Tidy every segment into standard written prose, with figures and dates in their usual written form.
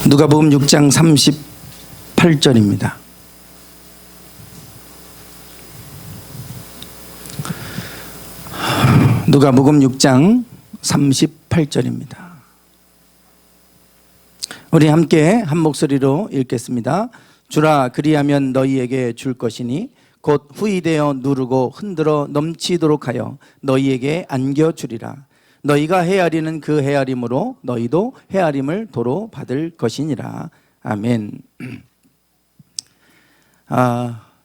누가복음 6장 38절입니다. 누가복음 6장 38절입니다. 우리 함께 한 목소리로 읽겠습니다. 주라, 그리하면 너희에게 줄 것이니 곧 후이되어 누르고 흔들어 넘치도록 하여 너희에게 안겨주리라. 너희가 헤아리는 그 헤아림으로 너희도 헤아림을 도로 받을 것이니라. 아멘.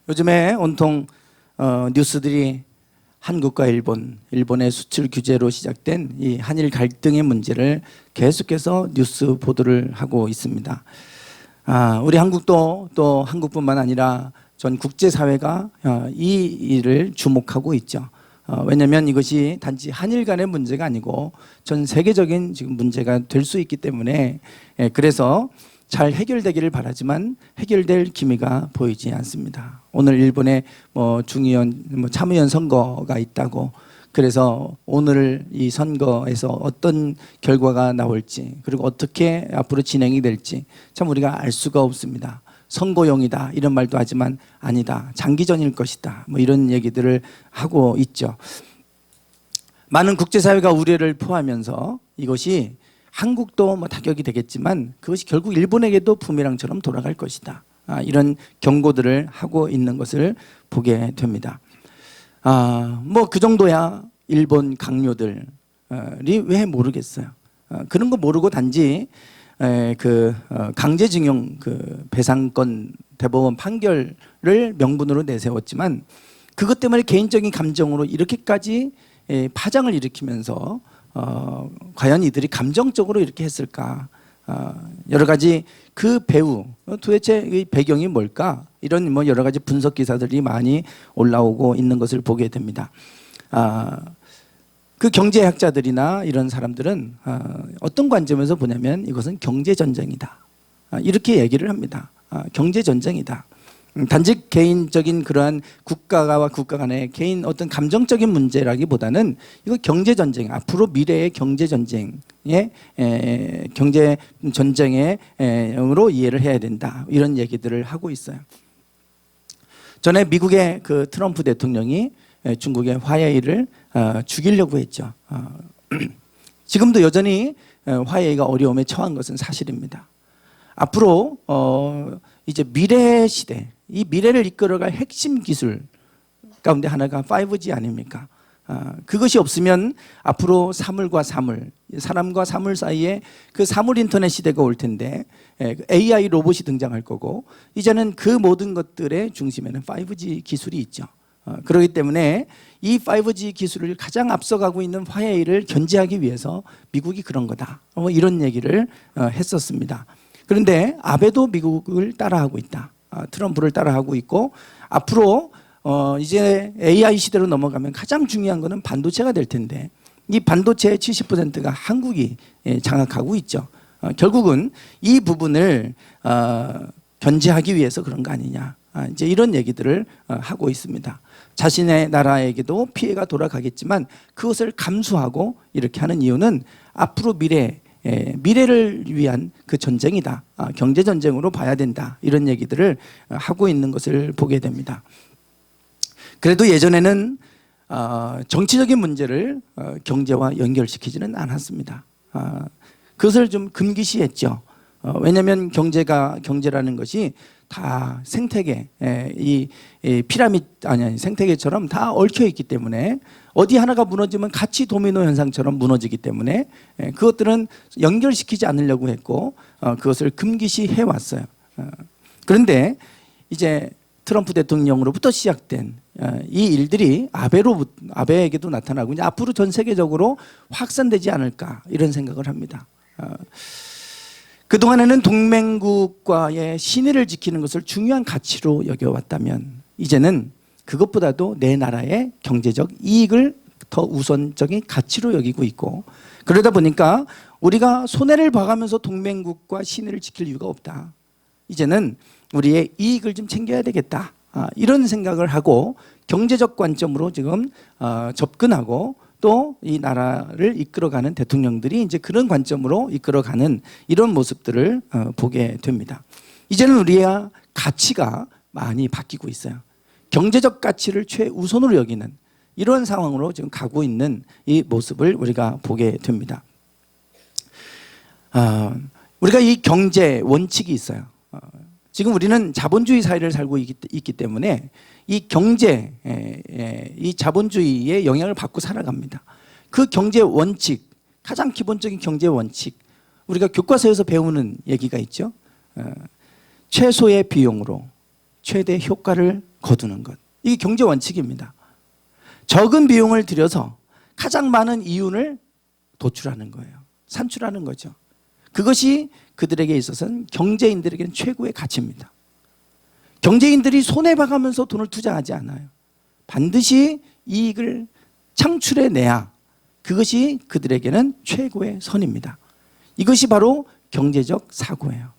요즘에 온통 뉴스들이 한국과 일본의 수출 규제로 시작된 이 한일 갈등의 문제를 계속해서 뉴스 보도를 하고 있습니다. 우리 한국도 또 한국뿐만 아니라 전 국제사회가 이 일을 주목하고 있죠. 왜냐하면 이것이 단지 한일 간의 문제가 아니고 전 세계적인 지금 문제가 될 수 있기 때문에, 그래서 잘 해결되기를 바라지만 해결될 기미가 보이지 않습니다. 오늘 일본에 중의원, 참의원 선거가 있다고, 그래서 오늘 이 선거에서 어떤 결과가 나올지, 그리고 어떻게 앞으로 진행이 될지 참 우리가 알 수가 없습니다. 선거용이다 이런 말도 하지만 아니다, 장기전일 것이다, 이런 얘기들을 하고 있죠. 많은 국제사회가 우려를 표하면서 이것이 한국도 타격이 되겠지만 그것이 결국 일본에게도 부메랑처럼 돌아갈 것이다, 이런 경고들을 하고 있는 것을 보게 됩니다. 그 정도야 일본 강요들이 왜 모르겠어요. 그런 거 모르고 단지 강제징용 배상권 대법원 판결을 명분으로 내세웠지만 그것 때문에 개인적인 감정으로 이렇게까지 파장을 일으키면서 과연 이들이 감정적으로 이렇게 했을까? 여러 가지 그 배후 도대체 이 배경이 뭘까? 이런 여러 가지 분석 기사들이 많이 올라오고 있는 것을 보게 됩니다. 그 경제학자들이나 이런 사람들은 어떤 관점에서 보냐면 이것은 경제전쟁이다, 이렇게 얘기를 합니다. 경제전쟁이다. 단지 개인적인 그러한 국가와 국가 간의 개인 어떤 감정적인 문제라기보다는 이거 경제전쟁, 앞으로 미래의 경제전쟁의 경제전쟁으로 이해를 해야 된다, 이런 얘기들을 하고 있어요. 전에 미국의 트럼프 대통령이 중국의 화웨이를 죽이려고 했죠. 지금도 여전히 화웨이가 어려움에 처한 것은 사실입니다. 앞으로 이제 미래 시대, 이 미래를 이끌어갈 핵심 기술 가운데 하나가 5G 아닙니까? 그것이 없으면 앞으로 사물과 사물, 사람과 사물 사이에 그 사물 인터넷 시대가 올 텐데, AI 로봇이 등장할 거고, 이제는 그 모든 것들의 중심에는 5G 기술이 있죠. 그렇기 때문에 이 5G 기술을 가장 앞서가고 있는 화웨이를 견제하기 위해서 미국이 그런 거다, 이런 얘기를 했었습니다. 그런데 아베도 미국을 따라하고 있다, 트럼프를 따라하고 있고, 앞으로 이제 AI 시대로 넘어가면 가장 중요한 것은 반도체가 될 텐데 이 반도체의 70%가 한국이 장악하고 있죠. 결국은 이 부분을 견제하기 위해서 그런 거 아니냐, 이제 이런 얘기들을 하고 있습니다. 자신의 나라에게도 피해가 돌아가겠지만 그것을 감수하고 이렇게 하는 이유는 앞으로 미래를 위한 그 전쟁이다, 경제전쟁으로 봐야 된다, 이런 얘기들을 하고 있는 것을 보게 됩니다. 그래도 예전에는 정치적인 문제를 경제와 연결시키지는 않았습니다. 그것을 좀 금기시했죠. 왜냐하면 경제라는 것이 다 생태계, 이 피라미드 생태계처럼 다 얽혀 있기 때문에 어디 하나가 무너지면 같이 도미노 현상처럼 무너지기 때문에 그것들은 연결시키지 않으려고 했고 그것을 금기시해 왔어요. 그런데 이제 트럼프 대통령으로부터 시작된 이 일들이 아베에게도 나타나고 이제 앞으로 전 세계적으로 확산되지 않을까, 이런 생각을 합니다. 그동안에는 동맹국과의 신의를 지키는 것을 중요한 가치로 여겨왔다면 이제는 그것보다도 내 나라의 경제적 이익을 더 우선적인 가치로 여기고 있고, 그러다 보니까 우리가 손해를 봐가면서 동맹국과 신의를 지킬 이유가 없다, 이제는 우리의 이익을 좀 챙겨야 되겠다, 이런 생각을 하고 경제적 관점으로 지금 접근하고 또 이 나라를 이끌어가는 대통령들이 이제 그런 관점으로 이끌어가는 이런 모습들을 보게 됩니다. 이제는 우리의 가치가 많이 바뀌고 있어요. 경제적 가치를 최우선으로 여기는 이런 상황으로 지금 가고 있는 이 모습을 우리가 보게 됩니다. 우리가 이 경제 원칙이 있어요. 지금 우리는 자본주의 사회를 살고 있기 때문에 이 경제, 이 자본주의의 영향을 받고 살아갑니다. 그 경제 원칙, 가장 기본적인 경제 원칙, 우리가 교과서에서 배우는 얘기가 있죠. 최소의 비용으로 최대 효과를 거두는 것. 이게 경제 원칙입니다. 적은 비용을 들여서 가장 많은 이윤을 도출하는 거예요. 산출하는 거죠. 그것이 그들에게 있어서는 경제인들에게는 최고의 가치입니다. 경제인들이 손해봐가면서 돈을 투자하지 않아요. 반드시 이익을 창출해내야 그것이 그들에게는 최고의 선입니다. 이것이 바로 경제적 사고예요.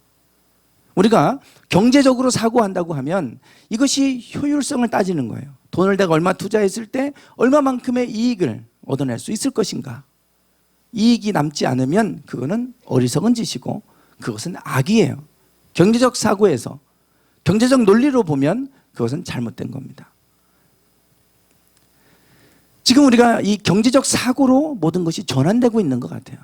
우리가 경제적으로 사고한다고 하면 이것이 효율성을 따지는 거예요. 돈을 내가 얼마 투자했을 때 얼마만큼의 이익을 얻어낼 수 있을 것인가. 이익이 남지 않으면 그거는 어리석은 짓이고 그것은 악이에요. 경제적 사고에서 경제적 논리로 보면 그것은 잘못된 겁니다. 지금 우리가 이 경제적 사고로 모든 것이 전환되고 있는 것 같아요.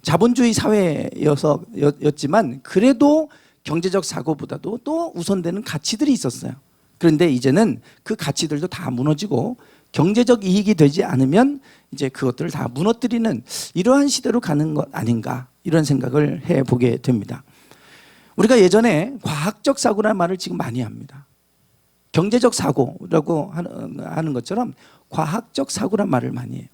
자본주의 사회였지만 그래도 경제적 사고보다도 또 우선되는 가치들이 있었어요. 그런데 이제는 그 가치들도 다 무너지고 경제적 이익이 되지 않으면 이제 그것들을 다 무너뜨리는 이러한 시대로 가는 것 아닌가 이런 생각을 해보게 됩니다. 우리가 예전에 과학적 사고라는 말을 지금 많이 합니다. 경제적 사고라고 하는 것처럼 과학적 사고란 말을 많이 해요.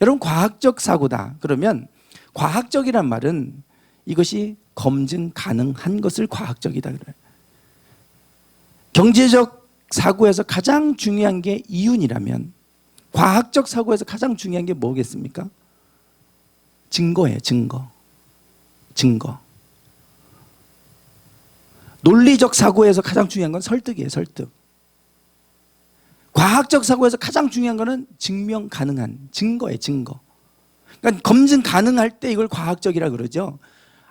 여러분 과학적 사고다 그러면 과학적이란 말은 이것이 검증 가능한 것을 과학적이다 그래요. 경제적 사고에서 가장 중요한 게 이윤이라면 과학적 사고에서 가장 중요한 게 뭐겠습니까? 증거예요. 증거. 논리적 사고에서 가장 중요한 건 설득이에요. 설득. 과학적 사고에서 가장 중요한 거는 증명 가능한 증거예요. 증거. 그러니까 검증 가능할 때 이걸 과학적이라 그러죠.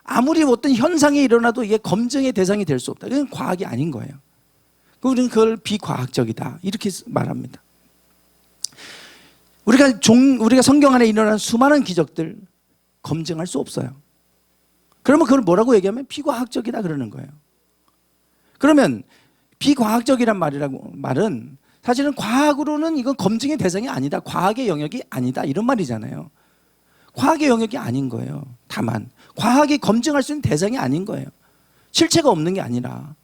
아무리 어떤 현상이 일어나도 이게 검증의 대상이 될 수 없다. 그건 과학이 아닌 거예요. 우리는 그걸 비과학적이다 이렇게 말합니다. 우리가 성경 안에 일어난 수많은 기적들 검증할 수 없어요. 그러면 그걸 뭐라고 얘기하면 비과학적이다 그러는 거예요. 그러면 비과학적이란 말은 사실은 과학으로는 이건 검증의 대상이 아니다. 과학의 영역이 아니다. 이런 말이잖아요. 과학의 영역이 아닌 거예요. 다만 과학이 검증할 수 있는 대상이 아닌 거예요. 실체가 없는 게 아니라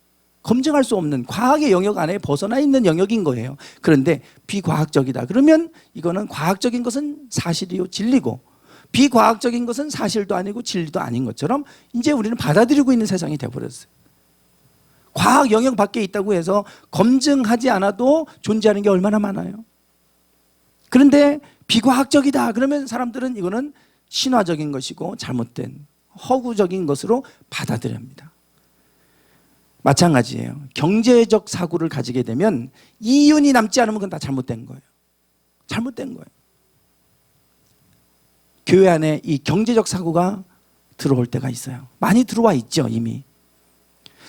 검증할 수 없는 과학의 영역 안에 벗어나 있는 영역인 거예요. 그런데 비과학적이다. 그러면 이거는 과학적인 것은 사실이요 진리고 비과학적인 것은 사실도 아니고 진리도 아닌 것처럼 이제 우리는 받아들이고 있는 세상이 되어버렸어요. 과학 영역 밖에 있다고 해서 검증하지 않아도 존재하는 게 얼마나 많아요. 그런데 비과학적이다 그러면 사람들은 이거는 신화적인 것이고 잘못된 허구적인 것으로 받아들입니다. 마찬가지예요. 경제적 사고를 가지게 되면 이윤이 남지 않으면 그건 다 잘못된 거예요. 잘못된 거예요. 교회 안에 이 경제적 사고가 들어올 때가 있어요. 많이 들어와 있죠 이미.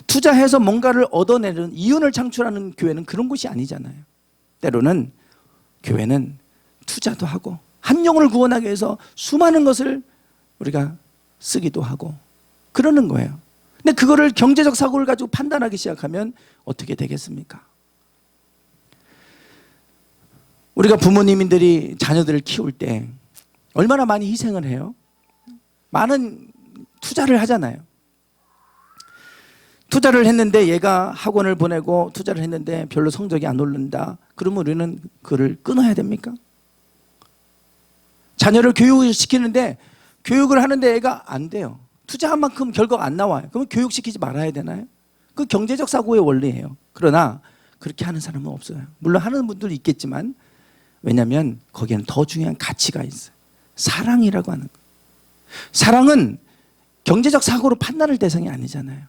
투자해서 뭔가를 얻어내는 이윤을 창출하는 교회는 그런 곳이 아니잖아요. 때로는 교회는 투자도 하고 한 영혼을 구원하기 위해서 수많은 것을 우리가 쓰기도 하고 그러는 거예요. 근데 그거를 경제적 사고를 가지고 판단하기 시작하면 어떻게 되겠습니까? 우리가 부모님들이 자녀들을 키울 때 얼마나 많이 희생을 해요? 많은 투자를 하잖아요. 투자를 했는데 얘가 학원을 보내고 투자를 했는데 별로 성적이 안 오른다. 그러면 우리는 그를 끊어야 됩니까? 자녀를 교육을 시키는데 교육을 하는데 애가 안 돼요. 투자한 만큼 결과가 안 나와요. 그러면 교육시키지 말아야 되나요? 그 경제적 사고의 원리예요. 그러나 그렇게 하는 사람은 없어요. 물론 하는 분들도 있겠지만 왜냐하면 거기에는 더 중요한 가치가 있어요. 사랑이라고 하는 거예요. 사랑은 경제적 사고로 판단할 대상이 아니잖아요.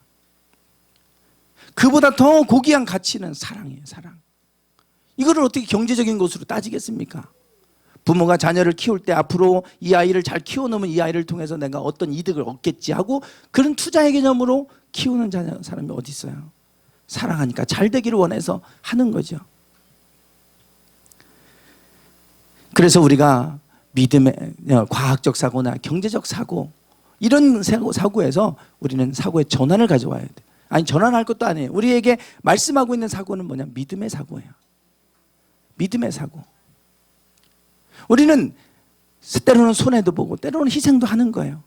그보다 더 고귀한 가치는 사랑이에요. 사랑. 이거를 어떻게 경제적인 것으로 따지겠습니까? 부모가 자녀를 키울 때 앞으로 이 아이를 잘 키워놓으면 이 아이를 통해서 내가 어떤 이득을 얻겠지 하고 그런 투자의 개념으로 키우는 사람이 어디 있어요? 사랑하니까 잘 되기를 원해서 하는 거죠. 그래서 우리가 믿음의 과학적 사고나 경제적 사고 이런 사고에서 우리는 사고의 전환을 가져와야 돼. 아니 전환할 것도 아니에요. 우리에게 말씀하고 있는 사고는 뭐냐? 믿음의 사고예요. 믿음의 사고. 우리는 때로는 손해도 보고 때로는 희생도 하는 거예요.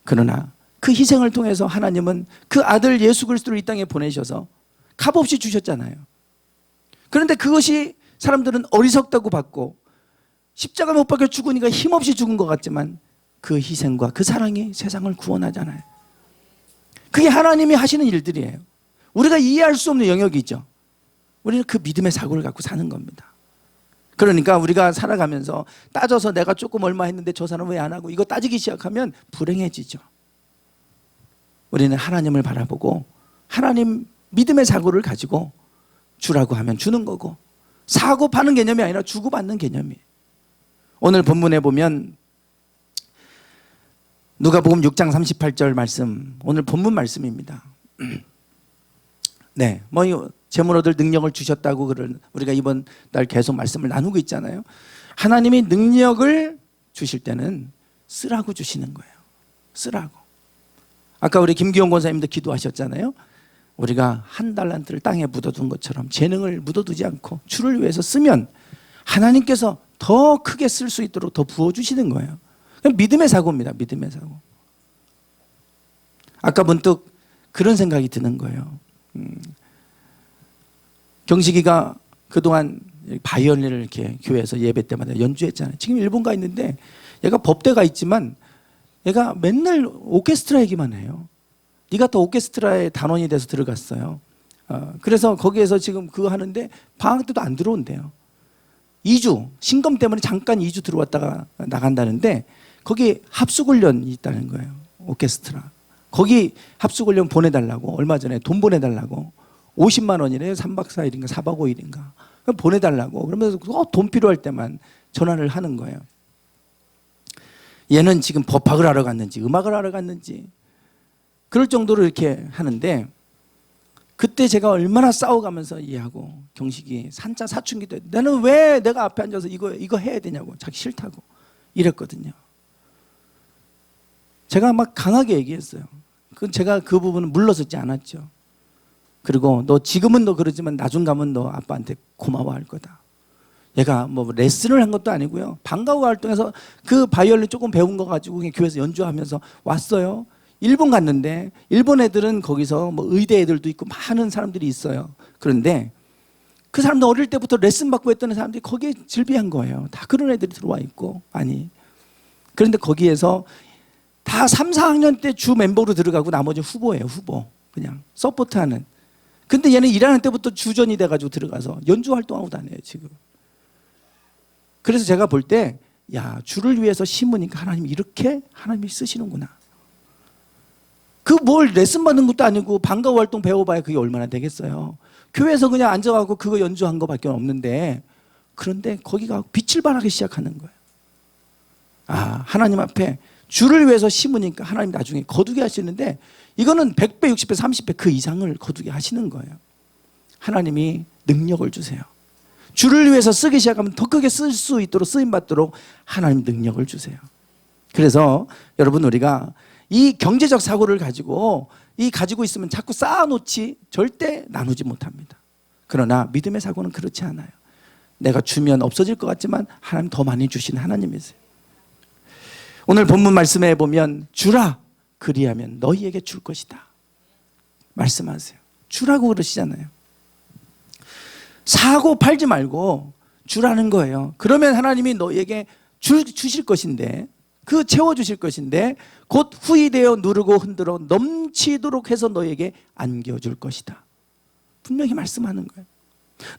그러나 그 희생을 통해서 하나님은 그 아들 예수 그리스도를 이 땅에 보내셔서 값없이 주셨잖아요. 그런데 그것이 사람들은 어리석다고 받고 십자가 못 박혀 죽으니까 힘없이 죽은 것 같지만 그 희생과 그 사랑이 세상을 구원하잖아요. 그게 하나님이 하시는 일들이에요. 우리가 이해할 수 없는 영역이죠. 우리는 그 믿음의 사고를 갖고 사는 겁니다. 그러니까 우리가 살아가면서 따져서 내가 조금 얼마 했는데 저 사람은 왜 안 하고 이거 따지기 시작하면 불행해지죠. 우리는 하나님을 바라보고 하나님 믿음의 사고를 가지고 주라고 하면 주는 거고 사고 파는 개념이 아니라 주고받는 개념이에요. 오늘 본문에 보면 누가복음 6장 38절 말씀, 오늘 본문 말씀입니다. 네, 재물 얻을 능력을 주셨다고 우리가 이번 달 계속 말씀을 나누고 있잖아요. 하나님이 능력을 주실 때는 쓰라고 주시는 거예요. 쓰라고. 아까 우리 김기용 권사님도 기도하셨잖아요. 우리가 한 달란트를 땅에 묻어둔 것처럼 재능을 묻어두지 않고 주를 위해서 쓰면 하나님께서 더 크게 쓸 수 있도록 더 부어주시는 거예요. 믿음의 사고입니다. 믿음의 사고. 아까 문득 그런 생각이 드는 거예요. 경식이가 그동안 바이올린을 이렇게 교회에서 예배 때마다 연주했잖아요. 지금 일본 가 있는데 얘가 법대가 있지만 얘가 맨날 오케스트라 얘기만 해요. 네가 또 오케스트라에 단원이 돼서 들어갔어요. 그래서 거기에서 지금 그거 하는데 방학 때도 안 들어온대요. 2주, 신검 때문에 잠깐 2주 들어왔다가 나간다는데 거기 합숙훈련이 있다는 거예요. 오케스트라. 거기 합숙훈련 보내달라고 얼마 전에 돈 보내달라고 50만 원이래요. 3박 4일인가 4박 5일인가 보내달라고 그러면서 돈 필요할 때만 전화를 하는 거예요. 얘는 지금 법학을 하러 갔는지 음악을 하러 갔는지 그럴 정도로 이렇게 하는데 그때 제가 얼마나 싸워가면서 이해하고 경식이 산자 사춘기도 나는 왜 내가 앞에 앉아서 이거 해야 되냐고 자기 싫다고 이랬거든요. 제가 막 강하게 얘기했어요. 제가 그 부분은 물러서지 않았죠. 그리고 너 지금은 너 그러지만 나중 가면 너 아빠한테 고마워할 거다. 얘가 뭐 레슨을 한 것도 아니고요. 방과후 활동에서 그 바이올린 조금 배운 거 가지고 그냥 교회에서 연주하면서 왔어요. 일본 갔는데 일본 애들은 거기서 뭐 의대 애들도 있고 많은 사람들이 있어요. 그런데 그 사람들 어릴 때부터 레슨 받고 했던 사람들이 거기에 즐비한 거예요. 다 그런 애들이 들어와 있고 아니. 그런데 거기에서 다 3, 4학년 때 주 멤버로 들어가고 나머지 후보예요. 후보. 그냥 서포트하는. 근데 얘는 1학년 때부터 주전이 돼가지고 들어가서 연주 활동하고 다녀요 지금. 그래서 제가 볼 때 야 주를 위해서 심으니까 하나님이 이렇게 하나님이 쓰시는구나. 그 뭘 레슨 받는 것도 아니고 방과후 활동 배워봐야 그게 얼마나 되겠어요. 교회에서 그냥 앉아가고 그거 연주한 거밖에 없는데 그런데 거기가 빛을 발하기 시작하는 거예요. 아 하나님 앞에 주를 위해서 심으니까 하나님 나중에 거두게 하시는데 이거는 100배, 60배, 30배 그 이상을 거두게 하시는 거예요. 하나님이 능력을 주세요. 주를 위해서 쓰기 시작하면 더 크게 쓸 수 있도록 쓰임받도록 하나님 능력을 주세요. 그래서 여러분 우리가 이 경제적 사고를 가지고 가지고 있으면 자꾸 쌓아놓지 절대 나누지 못합니다. 그러나 믿음의 사고는 그렇지 않아요. 내가 주면 없어질 것 같지만 하나님 더 많이 주시는 하나님이세요. 오늘 본문 말씀에 보면 주라 그리하면 너희에게 줄 것이다 말씀하세요. 주라고 그러시잖아요. 사고 팔지 말고 주라는 거예요. 그러면 하나님이 너희에게 주실 것인데 그 채워주실 것인데 곧 후이되어 누르고 흔들어 넘치도록 해서 너희에게 안겨줄 것이다. 분명히 말씀하는 거예요.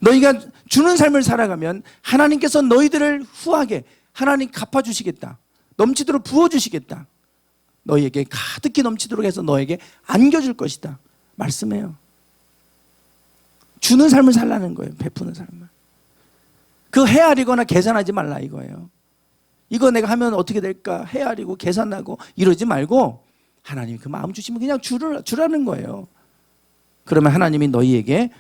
너희가 주는 삶을 살아가면 하나님께서 너희들을 후하게 하나님 갚아주시겠다. 넘치도록 부어주시겠다. 너희에게 가득히 넘치도록 해서 너에게 안겨줄 것이다. 말씀해요. 주는 삶을 살라는 거예요. 베푸는 삶을. 그 헤아리거나 계산하지 말라 이거예요. 이거 내가 하면 어떻게 될까 헤아리고 계산하고 이러지 말고 하나님이 그 마음 주시면 그냥 주라는 거예요. 그러면 하나님이 너희에게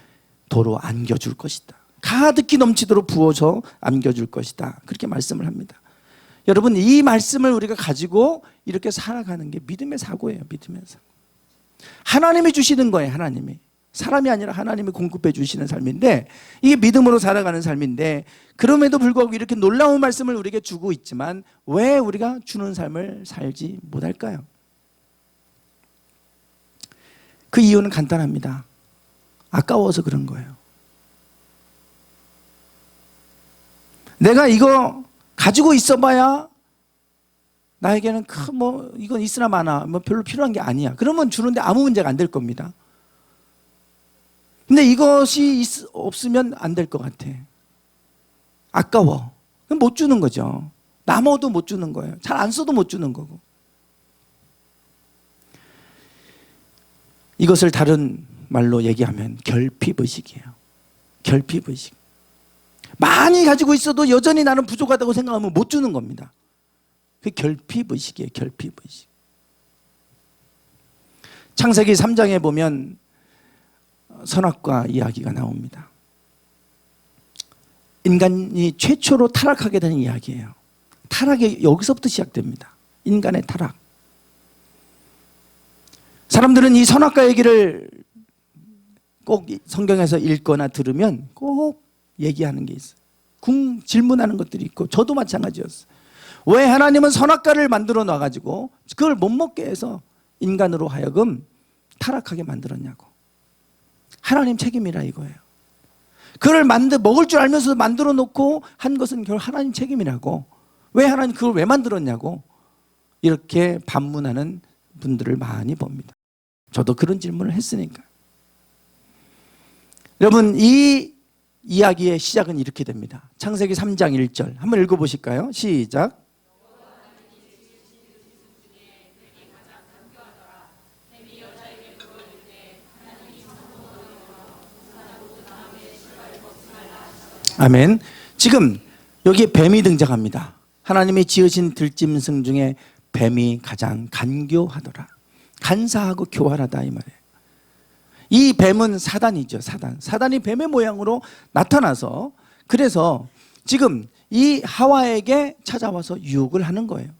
도로 안겨줄 것이다. 가득히 넘치도록 부어서 안겨줄 것이다. 그렇게 말씀을 합니다. 여러분, 이 말씀을 우리가 가지고 이렇게 살아가는 게 믿음의 사고예요. 믿음의 사고. 하나님이 주시는 거예요. 하나님이. 사람이 아니라 하나님이 공급해 주시는 삶인데, 이게 믿음으로 살아가는 삶인데, 그럼에도 불구하고 이렇게 놀라운 말씀을 우리에게 주고 있지만 왜 우리가 주는 삶을 살지 못할까요? 그 이유는 간단합니다. 아까워서 그런 거예요. 내가 이거 가지고 있어봐야 나에게는 이건 있으나 마나 별로 필요한 게 아니야. 그러면 주는데 아무 문제가 안 될 겁니다. 근데 이것이 없으면 안 될 것 같아. 아까워. 그럼 못 주는 거죠. 남아도 못 주는 거예요. 잘 안 써도 못 주는 거고. 이것을 다른 말로 얘기하면 결핍의식이에요. 결핍의식. 많이 가지고 있어도 여전히 나는 부족하다고 생각하면 못 주는 겁니다. 그게 결핍의식이에요. 결핍의식. 창세기 3장에 보면 선악과 이야기가 나옵니다. 인간이 최초로 타락하게 된 이야기예요. 타락이 여기서부터 시작됩니다. 인간의 타락. 사람들은 이 선악과 얘기를 꼭 성경에서 읽거나 들으면 꼭 얘기하는 게 있어요. 질문하는 것들이 있고 저도 마찬가지였어요. 왜 하나님은 선악과를 만들어 놔가지고 그걸 못 먹게 해서 인간으로 하여금 타락하게 만들었냐고. 하나님 책임이라 이거예요. 그걸 먹을 줄 알면서도 만들어 놓고 한 것은 결국 하나님 책임이라고. 왜 하나님 그걸 왜 만들었냐고. 이렇게 반문하는 분들을 많이 봅니다. 저도 그런 질문을 했으니까. 여러분, 이 이야기의 시작은 이렇게 됩니다. 창세기 3장 1절 한번 읽어보실까요? 시작. 아멘. 지금 여기에 뱀이 등장합니다. 하나님이 지으신 들짐승 중에 뱀이 가장 간교하더라. 간사하고 교활하다 이 말이에요. 이 뱀은 사단이죠. 사단이 뱀의 모양으로 나타나서 그래서 지금 이 하와에게 찾아와서 유혹을 하는 거예요.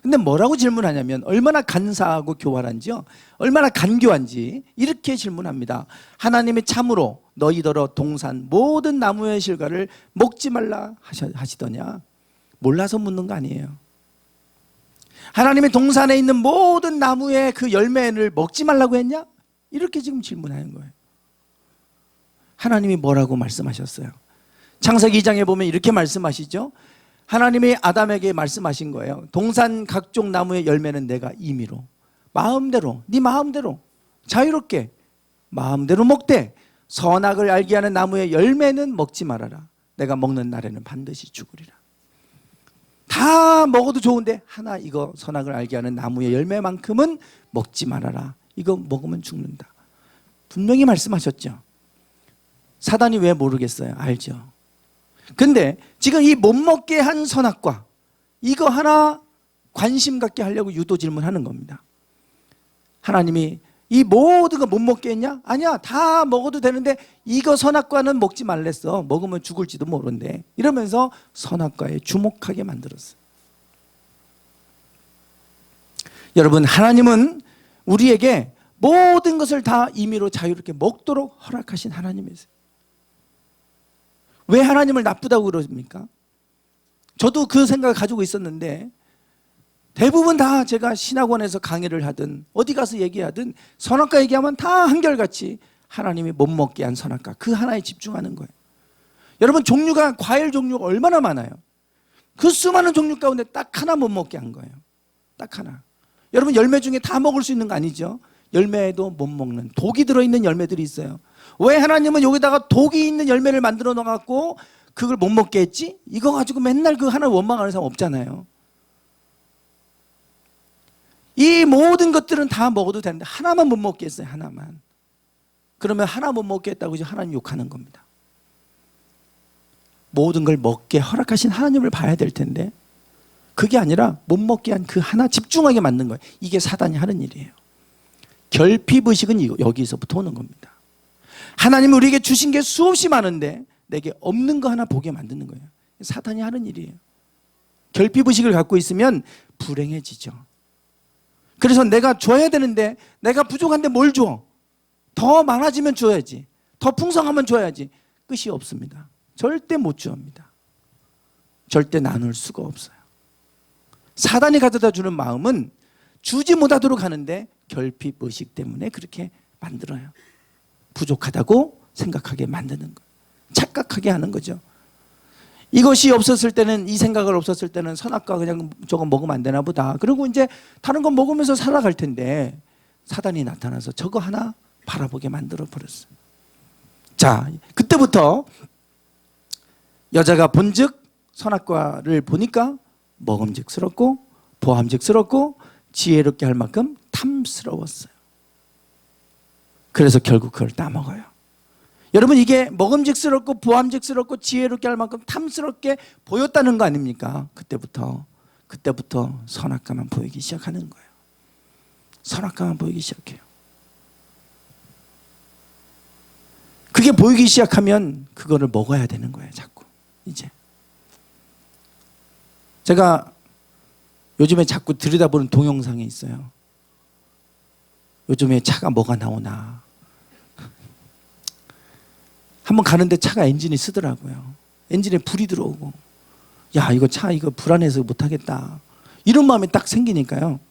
근데 뭐라고 질문하냐면 얼마나 간사하고 교활한지요, 얼마나 간교한지 이렇게 질문합니다. 하나님이 참으로 너희더러 동산 모든 나무의 실과를 먹지 말라 하시더냐. 몰라서 묻는 거 아니에요. 하나님이 동산에 있는 모든 나무의 그 열매를 먹지 말라고 했냐? 이렇게 지금 질문하는 거예요. 하나님이 뭐라고 말씀하셨어요? 창세기 2장에 보면 이렇게 말씀하시죠. 하나님이 아담에게 말씀하신 거예요. 동산 각종 나무의 열매는 내가 임의로 마음대로 네 마음대로 자유롭게 마음대로 먹되 선악을 알게 하는 나무의 열매는 먹지 말아라. 내가 먹는 날에는 반드시 죽으리라. 다 먹어도 좋은데 하나 이거 선악을 알게 하는 나무의 열매만큼은 먹지 말아라. 이거 먹으면 죽는다. 분명히 말씀하셨죠. 사단이 왜 모르겠어요? 알죠. 근데 지금 이 못 먹게 한 선악과 이거 하나 관심 갖게 하려고 유도 질문하는 겁니다. 하나님이 이 모든 거 못 먹게 했냐? 아니야, 다 먹어도 되는데 이거 선악과는 먹지 말랬어. 먹으면 죽을지도 모른대. 이러면서 선악과에 주목하게 만들었어요. 여러분, 하나님은 우리에게 모든 것을 다 임의로 자유롭게 먹도록 허락하신 하나님이세요. 왜 하나님을 나쁘다고 그러십니까? 저도 그 생각을 가지고 있었는데 대부분 다 제가 신학원에서 강의를 하든 어디 가서 얘기하든 선악과 얘기하면 다 한결같이 하나님이 못 먹게 한 선악과 그 하나에 집중하는 거예요. 여러분, 종류가 과일 종류가 얼마나 많아요. 그 수많은 종류 가운데 딱 하나 못 먹게 한 거예요. 딱 하나. 여러분, 열매 중에 다 먹을 수 있는 거 아니죠? 열매에도 못 먹는 독이 들어있는 열매들이 있어요. 왜 하나님은 여기다가 독이 있는 열매를 만들어 놓아갖고 그걸 못 먹게 했지? 이거 가지고 맨날 그 하나 원망하는 사람 없잖아요. 이 모든 것들은 다 먹어도 되는데 하나만 못 먹게 했어요. 하나만. 그러면 하나 못 먹게 했다고 이제 하나님 욕하는 겁니다. 모든 걸 먹게 허락하신 하나님을 봐야 될 텐데 그게 아니라 못 먹게 한 그 하나 집중하게 만든 거예요. 이게 사단이 하는 일이에요. 결핍의식은 여기서부터 오는 겁니다. 하나님이 우리에게 주신 게 수없이 많은데 내게 없는 거 하나 보게 만드는 거예요. 사단이 하는 일이에요. 결핍의식을 갖고 있으면 불행해지죠. 그래서 내가 줘야 되는데 내가 부족한데 뭘 줘? 더 많아지면 줘야지. 더 풍성하면 줘야지. 끝이 없습니다. 절대 못 주합니다. 절대 나눌 수가 없어요. 사단이 가져다 주는 마음은 주지 못하도록 하는데 결핍의식 때문에 그렇게 만들어요. 부족하다고 생각하게 만드는 거예요. 착각하게 하는 거죠. 이것이 없었을 때는, 이 생각을 없었을 때는 선악과 그냥 저거 먹으면 안 되나 보다. 그리고 이제 다른 거 먹으면서 살아갈 텐데 사단이 나타나서 저거 하나 바라보게 만들어 버렸어요. 자, 그때부터 여자가 본즉 선악과를 보니까 먹음직스럽고 보암직스럽고 지혜롭게 할 만큼 탐스러웠어요. 그래서 결국 그걸 따먹어요. 여러분, 이게 먹음직스럽고 보암직스럽고 지혜롭게 할 만큼 탐스럽게 보였다는 거 아닙니까? 그때부터 선악과만 보이기 시작하는 거예요. 선악과만 보이기 시작해요. 그게 보이기 시작하면 그거를 먹어야 되는 거예요. 자꾸 이제 제가 요즘에 자꾸 들여다보는 동영상이 있어요. 요즘에 차가 뭐가 나오나. 한번 가는데 차가 엔진이 쓰더라고요. 엔진에 불이 들어오고, 야, 이거 차 이거 불안해서 못하겠다, 이런 마음이 딱 생기니까요.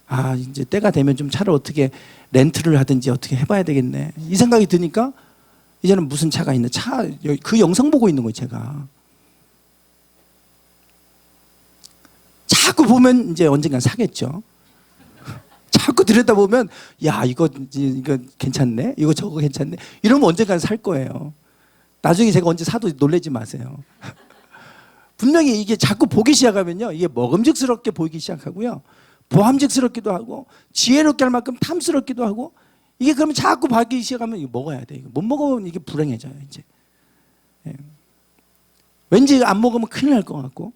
아, 이제 때가 되면 좀 차를 어떻게 렌트를 하든지 어떻게 해봐야 되겠네, 이 생각이 드니까 이제는 무슨 차가 있는 차, 그 영상 보고 있는 거예요. 제가 자꾸 보면 이제 언젠간 사겠죠. 자꾸 들여다보면, 야, 이거 괜찮네, 이거 저거 괜찮네, 이러면 언젠간 살 거예요. 나중에 제가 언제 사도 놀라지 마세요. 분명히 이게 자꾸 보기 시작하면요, 이게 먹음직스럽게 보이기 시작하고요, 보암직스럽기도 하고 지혜롭게 할 만큼 탐스럽기도 하고, 이게 그러면 자꾸 보기 시작하면 이거 먹어야 돼. 이거 못 먹으면 이게 불행해져요. 이제 왠지 안 먹으면 큰일 날 것 같고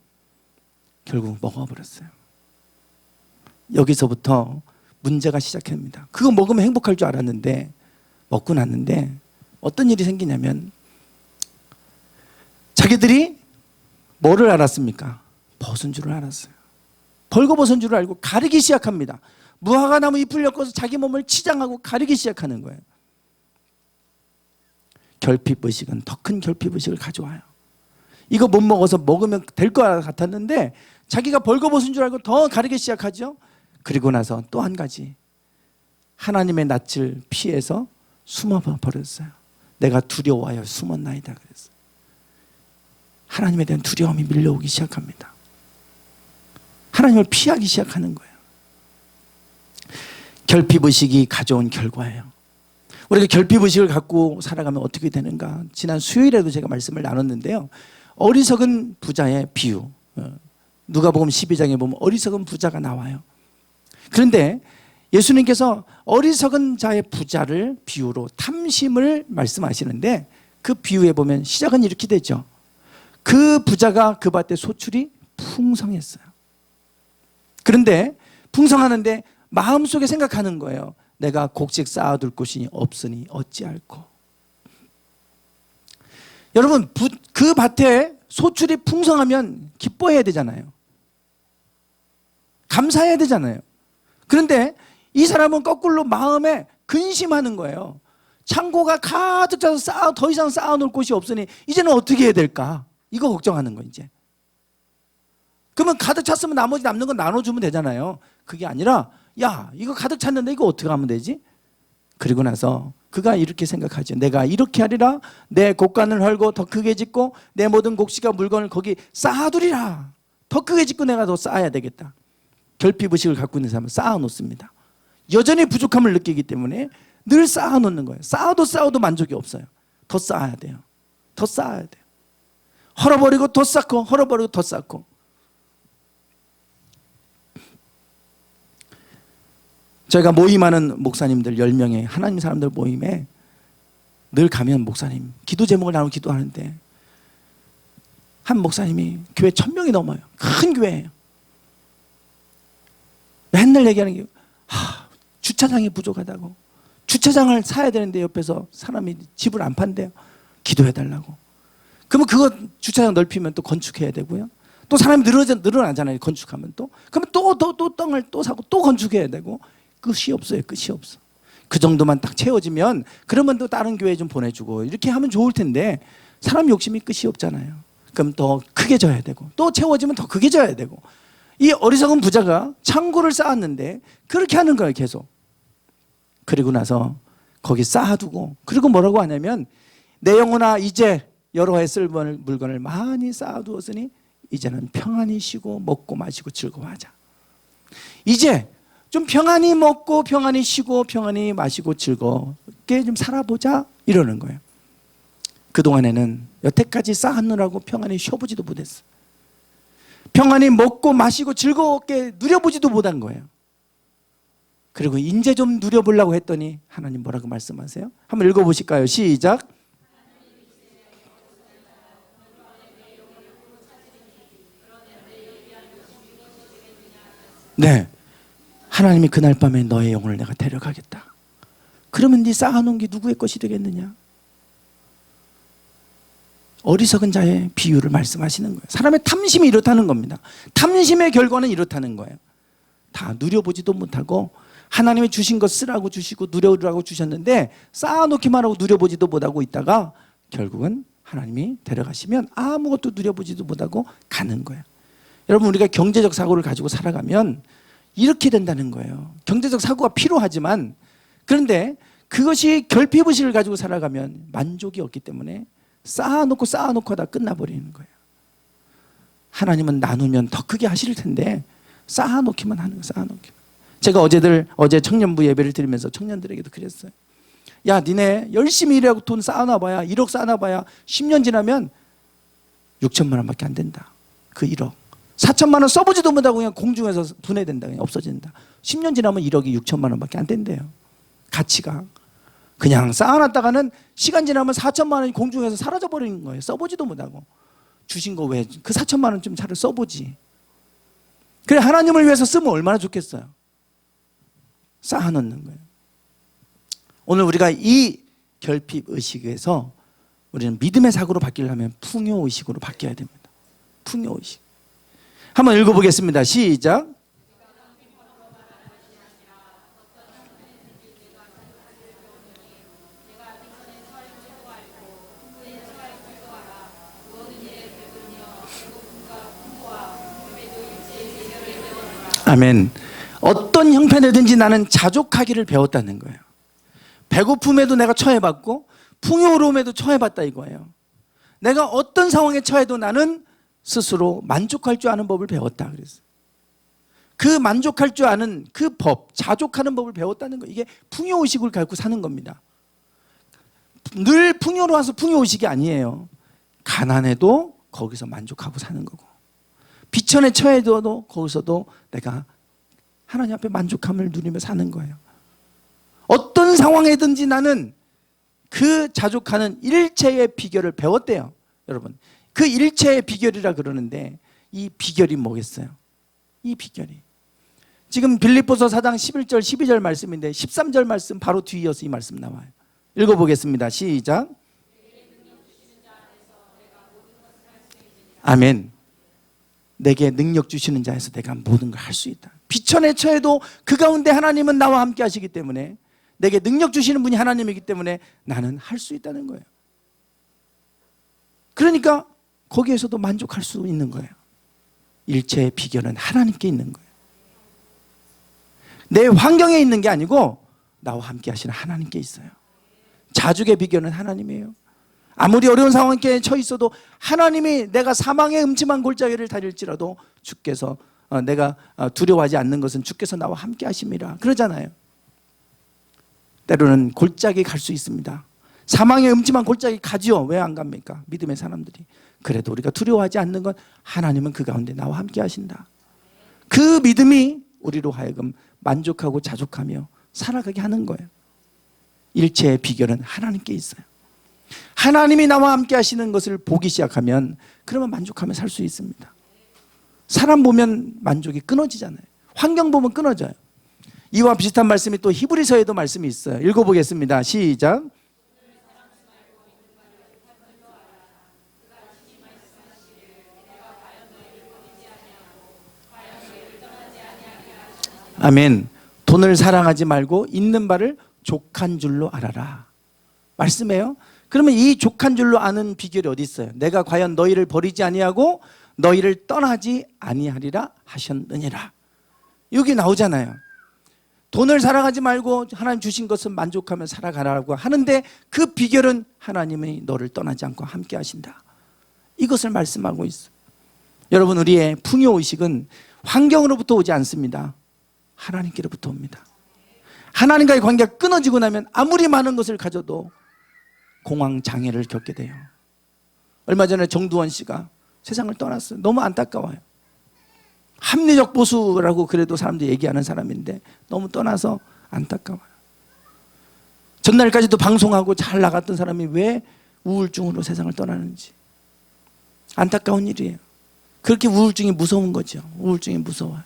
결국 먹어버렸어요. 여기서부터 문제가 시작합니다. 그거 먹으면 행복할 줄 알았는데 먹고 났는데 어떤 일이 생기냐면, 자기들이 뭐를 알았습니까? 벗은 줄을 알았어요. 벌거벗은 줄을 알고 가리기 시작합니다. 무화과나무 잎을 엮어서 자기 몸을 치장하고 가리기 시작하는 거예요. 결핍의식은 더 큰 결핍의식을 가져와요. 이거 못 먹어서 먹으면 될 것 같았는데 자기가 벌거벗은 줄 알고 더 가리기 시작하죠. 그리고 나서 또 한 가지, 하나님의 낯을 피해서 숨어버렸어요. 내가 두려워하여 숨었나이다 그랬어요. 하나님에 대한 두려움이 밀려오기 시작합니다. 하나님을 피하기 시작하는 거예요. 결핍의식이 가져온 결과예요. 우리가 결핍의식을 갖고 살아가면 어떻게 되는가, 지난 수요일에도 제가 말씀을 나눴는데요. 어리석은 부자의 비유, 누가복음 12장에 보면 어리석은 부자가 나와요. 그런데 예수님께서 어리석은 자의 부자를 비유로 탐심을 말씀하시는데, 그 비유에 보면 시작은 이렇게 되죠. 그 부자가 그 밭에 소출이 풍성했어요. 그런데 풍성하는데 마음속에 생각하는 거예요. 내가 곡식 쌓아둘 곳이 없으니 어찌할꼬. 여러분, 그 밭에 소출이 풍성하면 기뻐해야 되잖아요. 감사해야 되잖아요. 그런데 이 사람은 거꾸로 마음에 근심하는 거예요. 창고가 가득 차서 더 이상 쌓아놓을 곳이 없으니 이제는 어떻게 해야 될까, 이거 걱정하는 거예요. 이제 그러면 가득 찼으면 나머지 남는 건 나눠주면 되잖아요. 그게 아니라, 야, 이거 가득 찼는데 이거 어떻게 하면 되지? 그리고 나서 그가 이렇게 생각하죠. 내가 이렇게 하리라. 내 곡간을 헐고 더 크게 짓고 내 모든 곡식과 물건을 거기 쌓아두리라. 더 크게 짓고 내가 더 쌓아야 되겠다. 결핍의식을 갖고 있는 사람은 쌓아놓습니다. 여전히 부족함을 느끼기 때문에 늘 쌓아놓는 거예요. 쌓아도 만족이 없어요. 더 쌓아야 돼요. 더 쌓아야 돼요. 헐어버리고 더 쌓고, 헐어버리고 더 쌓고. 저희가 모임하는 목사님들 10명의 하나님 사람들 모임에 늘 가면 목사님 기도 제목을 나누고 기도하는데, 한 목사님이 교회 1000명이 넘어요. 큰 교회예요. 맨날 얘기하는 게 주차장이 부족하다고. 주차장을 사야 되는데 옆에서 사람이 집을 안 판대요. 기도해달라고. 그러면 그거 주차장 넓히면 또 건축해야 되고요. 또 사람이 늘어나잖아요. 건축하면 또. 그러면 또 땅을 또 사고 또 건축해야 되고. 끝이 없어요. 끝이 없어. 그 정도만 딱 채워지면 그러면 또 다른 교회에 좀 보내주고 이렇게 하면 좋을 텐데 사람 욕심이 끝이 없잖아요. 그럼 더 크게 져야 되고 또 채워지면 더 크게 져야 되고. 이 어리석은 부자가 창고를 쌓았는데 그렇게 하는 거예요. 계속. 그리고 나서 거기 쌓아두고 그리고 뭐라고 하냐면 내 영혼아 이제 여러 해 쓸 물건을 많이 쌓아두었으니 이제는 평안히 쉬고 먹고 마시고 즐거워하자. 이제 좀 평안히 먹고 평안히 쉬고 평안히 마시고 즐겁게 좀 살아보자 이러는 거예요. 그동안에는 여태까지 쌓았느라고 평안히 쉬어보지도 못했어. 평안히 먹고 마시고 즐겁게 누려보지도 못한 거예요. 그리고 이제 좀 누려보려고 했더니 하나님 뭐라고 말씀하세요? 한번 읽어보실까요? 시작. 네, 하나님이 그날 밤에 너의 영혼을 내가 데려가겠다. 그러면 네 쌓아놓은 게 누구의 것이 되겠느냐? 어리석은 자의 비유를 말씀하시는 거예요. 사람의 탐심이 이렇다는 겁니다. 탐심의 결과는 이렇다는 거예요. 다 누려보지도 못하고 하나님이 주신 것 쓰라고 주시고 누려보라고 주셨는데 쌓아놓기만 하고 누려보지도 못하고 있다가 결국은 하나님이 데려가시면 아무것도 누려보지도 못하고 가는 거예요. 여러분, 우리가 경제적 사고를 가지고 살아가면 이렇게 된다는 거예요. 경제적 사고가 필요하지만 그런데 그것이 결핍의식을 가지고 살아가면 만족이 없기 때문에 쌓아놓고 하다 끝나버리는 거예요. 하나님은 나누면 더 크게 하실 텐데 쌓아놓기만 하는 거예요. 쌓아놓기만. 제가 어제 청년부 예배를 드리면서 청년들에게도 그랬어요. 야, 니네 열심히 일하고 돈 쌓아놔봐야 1억 쌓아놔봐야 10년 지나면 6천만 원밖에 안 된다. 그 1억 4천만 원 써보지도 못하고 그냥 공중에서 분해된다. 그냥 없어진다. 10년 지나면 1억이 6천만 원밖에 안 된대요. 가치가. 그냥 쌓아놨다가는 시간 지나면 4천만 원이 공중에서 사라져버리는 거예요. 써보지도 못하고. 주신 거 왜 그 4천만 원 좀 잘 써보지. 그래, 하나님을 위해서 쓰면 얼마나 좋겠어요. 쌓아놓는 거예요. 오늘 우리가 이 결핍의식에서 우리는 믿음의 사고로 바뀌려면 풍요의식으로 바뀌어야 됩니다. 풍요의식. 한번 읽어보겠습니다. 시작. 아멘. 어떤 형편이든지 나는 자족하기를 배웠다는 거예요. 배고픔에도 내가 처해봤고 풍요로움에도 처해봤다 이거예요. 내가 어떤 상황에 처해도 나는 스스로 만족할 줄 아는 법을 배웠다 그랬어요. 그 만족할 줄 아는 그 법, 자족하는 법을 배웠다는 거예요. 이게 풍요의식을 갖고 사는 겁니다. 늘 풍요로워서 풍요의식이 아니에요. 가난해도 거기서 만족하고 사는 거고 비천에 처해도 거기서도 내가 하나님 앞에 만족함을 누리며 사는 거예요. 어떤 상황이든지 나는 그 자족하는 일체의 비결을 배웠대요. 여러분, 그 일체의 비결이라 그러는데 이 비결이 뭐겠어요? 이 비결이 지금 빌립보서 4장 11절 12절 말씀인데 13절 말씀 바로 뒤이어서 이 말씀 나와요. 읽어보겠습니다. 시작. 아멘. 내게 능력 주시는 자에서 내가 모든 걸 할 수 있다. 비천에 처해도 그 가운데 하나님은 나와 함께 하시기 때문에 내게 능력 주시는 분이 하나님이기 때문에 나는 할 수 있다는 거예요. 그러니까 거기에서도 만족할 수 있는 거예요. 일체의 비결은 하나님께 있는 거예요. 내 환경에 있는 게 아니고 나와 함께 하시는 하나님께 있어요. 자족의 비결은 하나님이에요. 아무리 어려운 상황에 처해 있어도 하나님이 내가 사망의 음침한 골짜기를 다닐지라도 주께서 내가 두려워하지 않는 것은 주께서 나와 함께 하심이라 그러잖아요. 때로는 골짜기 갈 수 있습니다. 사망의 음침한 골짜기 가지요. 왜 안 갑니까? 믿음의 사람들이. 그래도 우리가 두려워하지 않는 건 하나님은 그 가운데 나와 함께 하신다. 그 믿음이 우리로 하여금 만족하고 자족하며 살아가게 하는 거예요. 일체의 비결은 하나님께 있어요. 하나님이 나와 함께 하시는 것을 보기 시작하면 그러면 만족하며 살 수 있습니다. 사람 보면 만족이 끊어지잖아요. 환경 보면 끊어져요. 이와 비슷한 말씀이 또 히브리서에도 말씀이 있어요. 읽어보겠습니다. 시작. 아멘. 돈을 사랑하지 말고 있는 바를 족한 줄로 알아라. 말씀해요. 그러면 이 족한 줄로 아는 비결이 어디 있어요? 내가 과연 너희를 버리지 아니하고 너희를 떠나지 아니하리라 하셨느니라. 여기 나오잖아요. 돈을 사랑하지 말고 하나님 주신 것은 만족하며 살아가라고 하는데 그 비결은 하나님이 너를 떠나지 않고 함께 하신다. 이것을 말씀하고 있어요. 여러분, 우리의 풍요의식은 환경으로부터 오지 않습니다. 하나님께로부터 옵니다. 하나님과의 관계가 끊어지고 나면 아무리 많은 것을 가져도 공황장애를 겪게 돼요. 얼마 전에 정두원 씨가 세상을 떠났어요. 너무 안타까워요. 합리적 보수라고 그래도 사람들이 얘기하는 사람인데 너무 떠나서 안타까워요. 전날까지도 방송하고 잘 나갔던 사람이 왜 우울증으로 세상을 떠나는지 안타까운 일이에요. 그렇게 우울증이 무서운 거죠. 우울증이 무서워요.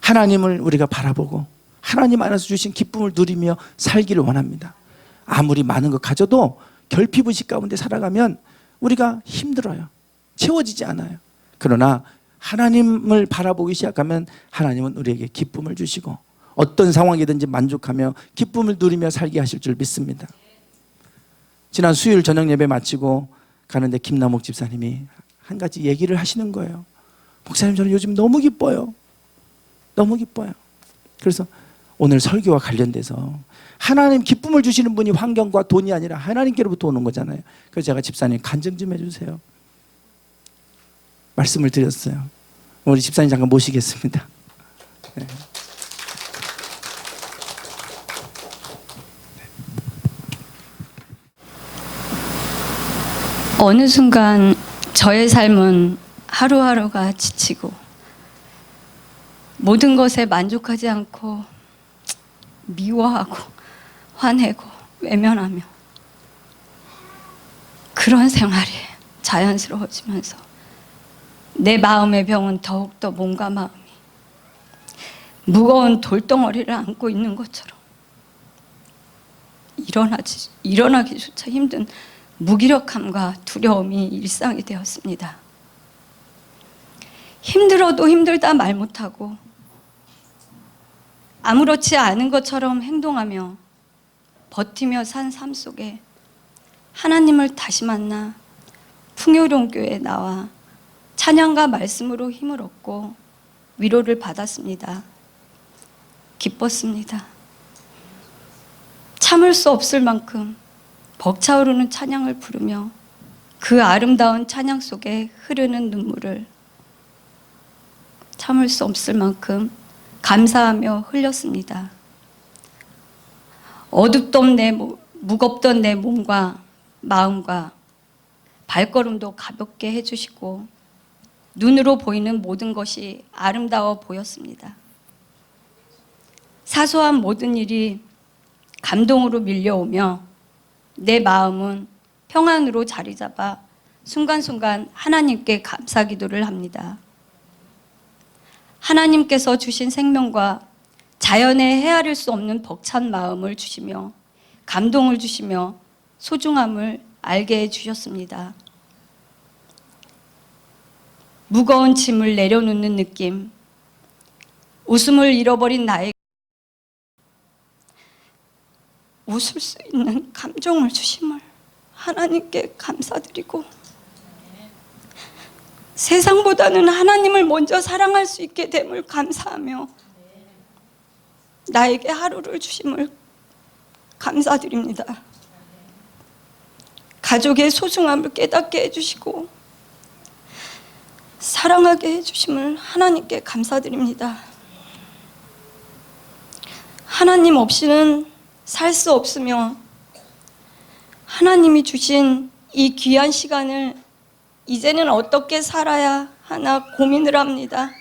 하나님을 우리가 바라보고 하나님 안에서 주신 기쁨을 누리며 살기를 원합니다. 아무리 많은 것 가져도 결핍의식 가운데 살아가면 우리가 힘들어요. 채워지지 않아요. 그러나 하나님을 바라보기 시작하면 하나님은 우리에게 기쁨을 주시고 어떤 상황이든지 만족하며 기쁨을 누리며 살게 하실 줄 믿습니다. 지난 수요일 저녁 예배 마치고 가는데 김남옥 집사님이 한 가지 얘기를 하시는 거예요. 목사님, 저는 요즘 너무 기뻐요. 너무 기뻐요. 그래서 오늘 설교와 관련돼서 하나님 기쁨을 주시는 분이 환경과 돈이 아니라 하나님께로부터 오는 거잖아요. 그래서 제가 집사님 간증 좀 해주세요. 말씀을 드렸어요. 우리 집사님 잠깐 모시겠습니다. 네. 어느 순간 저의 삶은 하루하루가 지치고 모든 것에 만족하지 않고 미워하고 화내고 외면하며 그런 생활이 자연스러워지면서 내 마음의 병은 더욱더 몸과 마음이 무거운 돌덩어리를 안고 있는 것처럼 일어나기조차 힘든 무기력함과 두려움이 일상이 되었습니다. 힘들어도 힘들다 말 못하고 아무렇지 않은 것처럼 행동하며 버티며 산 삶 속에 하나님을 다시 만나 풍요로운교회에 나와 찬양과 말씀으로 힘을 얻고 위로를 받았습니다. 기뻤습니다. 참을 수 없을 만큼 벅차오르는 찬양을 부르며 그 아름다운 찬양 속에 흐르는 눈물을 참을 수 없을 만큼 감사하며 흘렸습니다. 무겁던 내 몸과 마음과 발걸음도 가볍게 해주시고 눈으로 보이는 모든 것이 아름다워 보였습니다. 사소한 모든 일이 감동으로 밀려오며 내 마음은 평안으로 자리 잡아 순간순간 하나님께 감사 기도를 합니다. 하나님께서 주신 생명과 자연에 헤아릴 수 없는 벅찬 마음을 주시며 감동을 주시며 소중함을 알게 해주셨습니다. 무거운 짐을 내려놓는 느낌, 웃음을 잃어버린 나에게 웃을 수 있는 감정을 주심을 하나님께 감사드리고 세상보다는 하나님을 먼저 사랑할 수 있게 됨을 감사하며 나에게 하루를 주심을 감사드립니다. 가족의 소중함을 깨닫게 해주시고 사랑하게 해주심을 하나님께 감사드립니다. 하나님 없이는 살 수 없으며 하나님이 주신 이 귀한 시간을 이제는 어떻게 살아야 하나 고민을 합니다.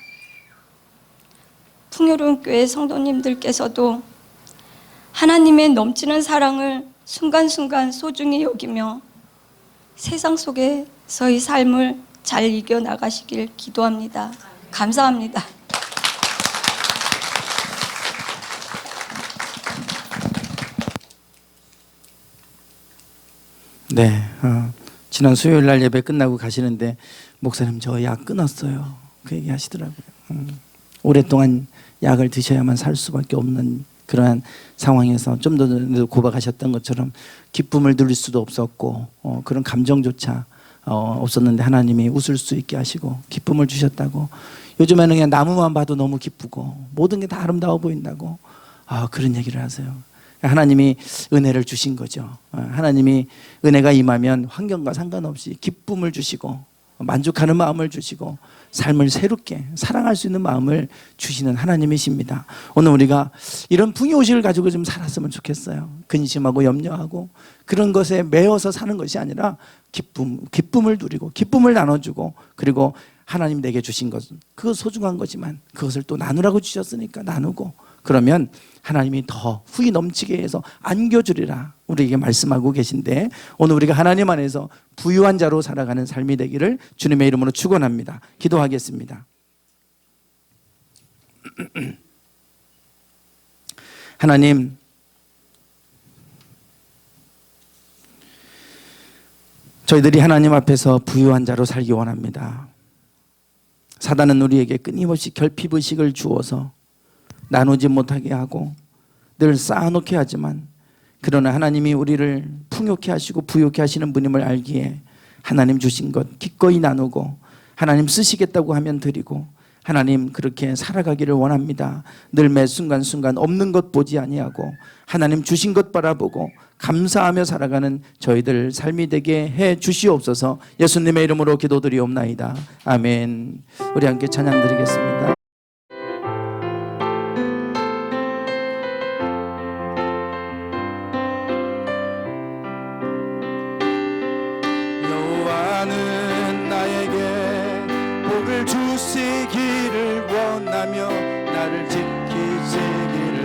풍요로운 교회 성도님들께서도 하나님의 넘치는 사랑을 순간순간 소중히 여기며 세상 속에서의 삶을 잘 이겨나가시길 기도합니다. 감사합니다. 네, 지난 수요일 날 예배 끝나고 가시는데 목사님 저 약 끊었어요. 그 얘기 하시더라고요. 오랫동안 약을 드셔야만 살 수밖에 없는 그러한 상황에서 좀 더 고백하셨던 것처럼 기쁨을 누릴 수도 없었고 그런 감정조차 없었는데 하나님이 웃을 수 있게 하시고 기쁨을 주셨다고. 요즘에는 그냥 나무만 봐도 너무 기쁘고 모든 게 다 아름다워 보인다고 그런 얘기를 하세요. 하나님이 은혜를 주신 거죠. 하나님이 은혜가 임하면 환경과 상관없이 기쁨을 주시고 만족하는 마음을 주시고 삶을 새롭게 사랑할 수 있는 마음을 주시는 하나님이십니다. 오늘 우리가 이런 풍요의식을 가지고 좀 살았으면 좋겠어요. 근심하고 염려하고 그런 것에 매여서 사는 것이 아니라 기쁨을 누리고 기쁨을 나눠주고, 그리고 하나님 내게 주신 것은 그거 소중한 거지만 그것을 또 나누라고 주셨으니까 나누고, 그러면 하나님이 더 후이 넘치게 해서 안겨주리라 우리에게 말씀하고 계신데, 오늘 우리가 하나님 안에서 부유한 자로 살아가는 삶이 되기를 주님의 이름으로 축원합니다. 기도하겠습니다. 하나님, 저희들이 하나님 앞에서 부유한 자로 살기 원합니다. 사단은 우리에게 끊임없이 결핍의식을 주어서 나누지 못하게 하고 늘 쌓아놓게 하지만, 그러나 하나님이 우리를 풍요케 하시고 부유케 하시는 분임을 알기에 하나님 주신 것 기꺼이 나누고, 하나님 쓰시겠다고 하면 드리고, 하나님 그렇게 살아가기를 원합니다. 늘 매 순간순간 없는 것 보지 아니하고 하나님 주신 것 바라보고 감사하며 살아가는 저희들 삶이 되게 해 주시옵소서. 예수님의 이름으로 기도드리옵나이다. 아멘. 우리 함께 찬양 드리겠습니다. 여호와는 나에게 복을 주시기를 원하며 나를 지키시기를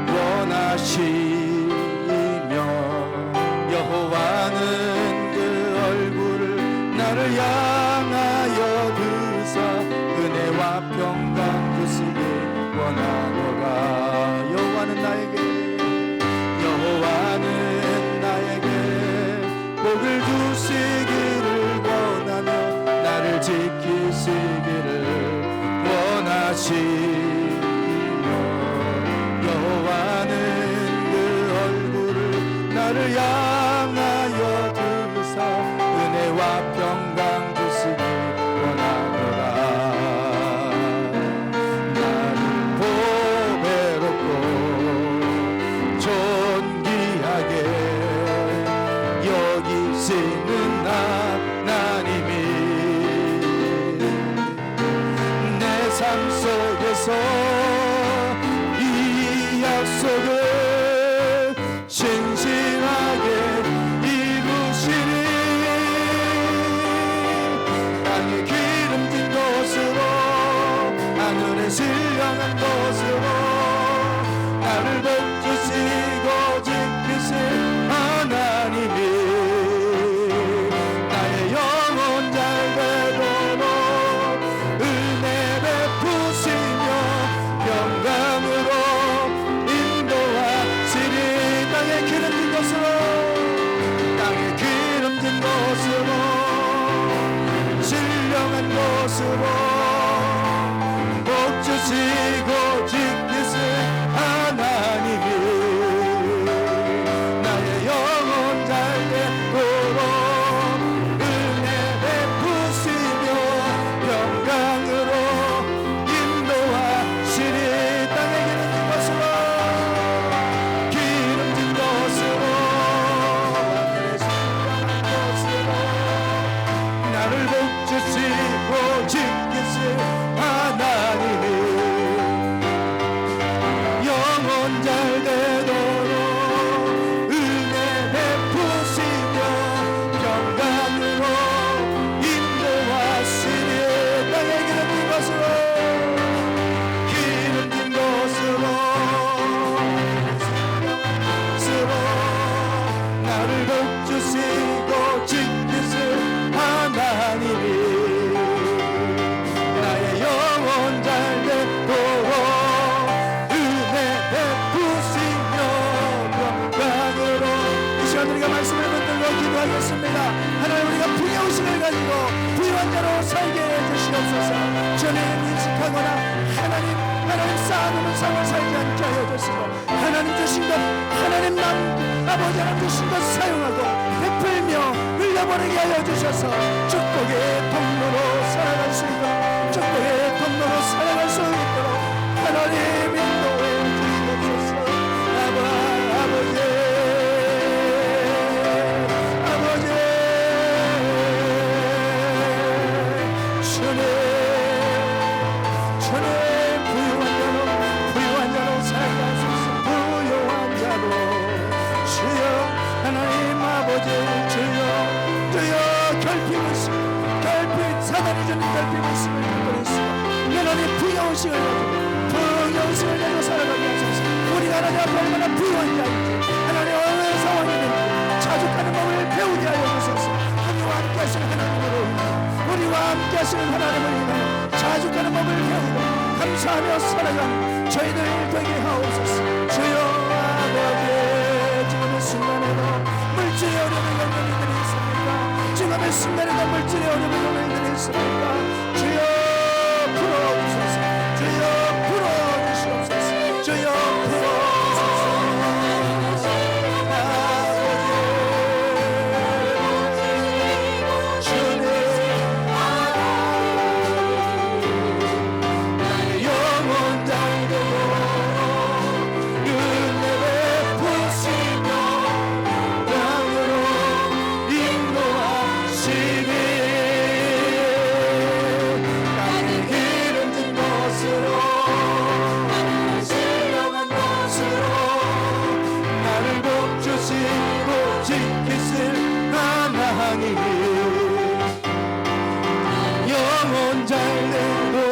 원하시며, 여호와는 그 얼굴을 나를 향하여 드사 은혜와 평강 주시기 원하노라. 여호와는 나에게 복을 주시기를 원하며 나를 지키시기를 원하시며, 여호와는 그 얼굴을 나를 향하여 드사 은혜와 평강 주시기 원하노라. 나를 보배롭고 존귀하게 여기시는 하나님이 내 삶 속에서 이 약속을 신실하게 이루시니, 땅에 기름진 곳으로 하늘에 신령한 곳으로 나를 복주시고 지키실 하나님이 나의 영혼 잘 되도록 은혜 베푸시며 영광으로 인도하시니, 땅에 기름진 곳으로 신령한 곳으로 복주시고 지키실 하나님이 나의 영혼 잘 되도록 은혜 베푸시며 영광으로 인도하시니, 땅에 기름진 곳으로 나를 복주시고 지키실 하나님이 영혼 잘 되도록 은혜 베푸시며 영광으로 인도하시니, 땅에 기름진 곳으로 나를 복주시고 지키실 기도하겠습니다. 하나님, 우리가 부여의식을 가지고 부유한 자로 살게 해주시옵소서. 전에 인식하거나 하나님 쌓아놓은 삶을 살지 않게 하여 주시고, 하나님 주신 것, 하나님 아버지 하나님 주신 것 사용하고 베풀며 흘려보내게 하여 주셔서 축복의 통로로 살아갈 수 있도록, 축복의 통로로 살아갈 수 있도록 하나님 인도해 주시옵소서. 아버지 전에 부유한 자로 살아갈 수 있어. 부유한 자로 주여 하나님 아버지, 주여 결핍을 사단이 주는 결핍을 쓰고 하나님 부여의식을 가지고 살아가게 하소서. 우리가 하나님 앞에 얼마나 부유한 자인지, 하나님 어느 상황이든지 자족하는 법을 배우게 하여 주소서. 우리와 함께 하시는 하나님으로 인하여, 우리와 함께 하시는 하나님을 인하여 자족하는 법을 배우고 감사하며 살아가는 저희들 되게 하옵소서. 주여 아버지, 지금의 순간에도 물질의 어려움을 겪는 이들이 있습니까? 지금의 순간에도 물질의 어려움을 겪는 이들이 있습니까? 주여 풀어주소서. 주여 풀어주시옵소서. 주여 풀어주소서. 아버지 주님, 나의 영혼 잠그고 은혜 베푸시며 땅으로 인도하시니 나의 기름진 것으로, 신령한 것으로 나를 복주시고 지키실 하나님, 영혼 잘되도록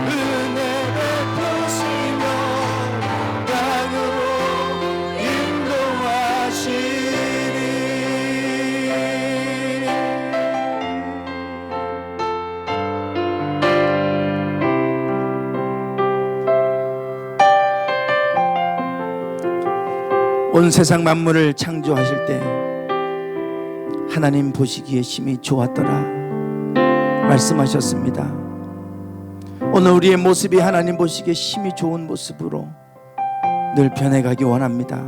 은혜 베푸시며 땅으로 인도하시니. 온 세상 만물을 창조하실 때 하나님 보시기에 심히 좋았더라 말씀하셨습니다. 오늘 우리의 모습이 하나님 보시기에 심히 좋은 모습으로 늘 변해가기 원합니다.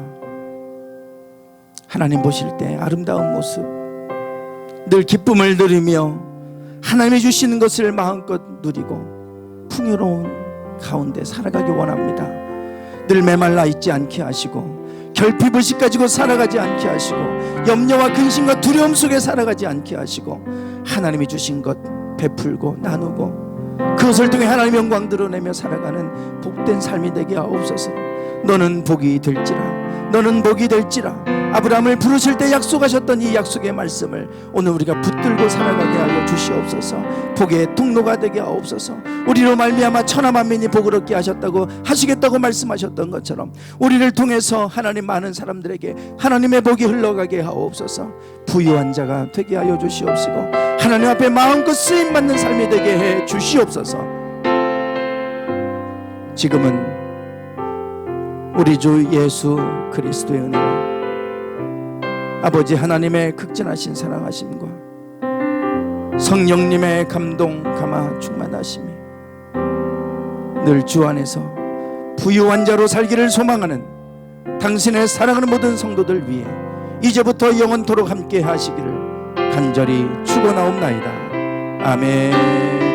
하나님 보실 때 아름다운 모습, 늘 기쁨을 누리며 하나님이 주시는 것을 마음껏 누리고 풍요로운 가운데 살아가기 원합니다. 늘 메말라 있지 않게 하시고, 결핍의식 가지고 살아가지 않게 하시고, 염려와 근심과 두려움 속에 살아가지 않게 하시고, 하나님이 주신 것 베풀고 나누고 그것을 통해 하나님의 영광 드러내며 살아가는 복된 삶이 되게 하옵소서. 너는 복이 될지라, 너는 복이 될지라. 아브라함을 부르실 때 약속하셨던 이 약속의 말씀을 오늘 우리가 붙들고 살아가게 하여 주시옵소서. 복의 통로가 되게 하옵소서. 우리로 말미암아 천하 만민이 복을 얻게 하셨다고 하시겠다고 말씀하셨던 것처럼 우리를 통해서 하나님 많은 사람들에게 하나님의 복이 흘러가게 하옵소서. 부유한 자가 되게 하여 주시옵시고 하나님 앞에 마음껏 쓰임받는 삶이 되게 해 주시옵소서. 지금은 우리 주 예수 그리스도의 은혜와 아버지 하나님의 극진하신 사랑하심과 성령님의 감동 감화 충만하심이 늘 주 안에서 부유한 자로 살기를 소망하는 당신의 사랑하는 모든 성도들 위해 이제부터 영원토록 함께 하시기를 간절히 축원하옵나이다. 아멘.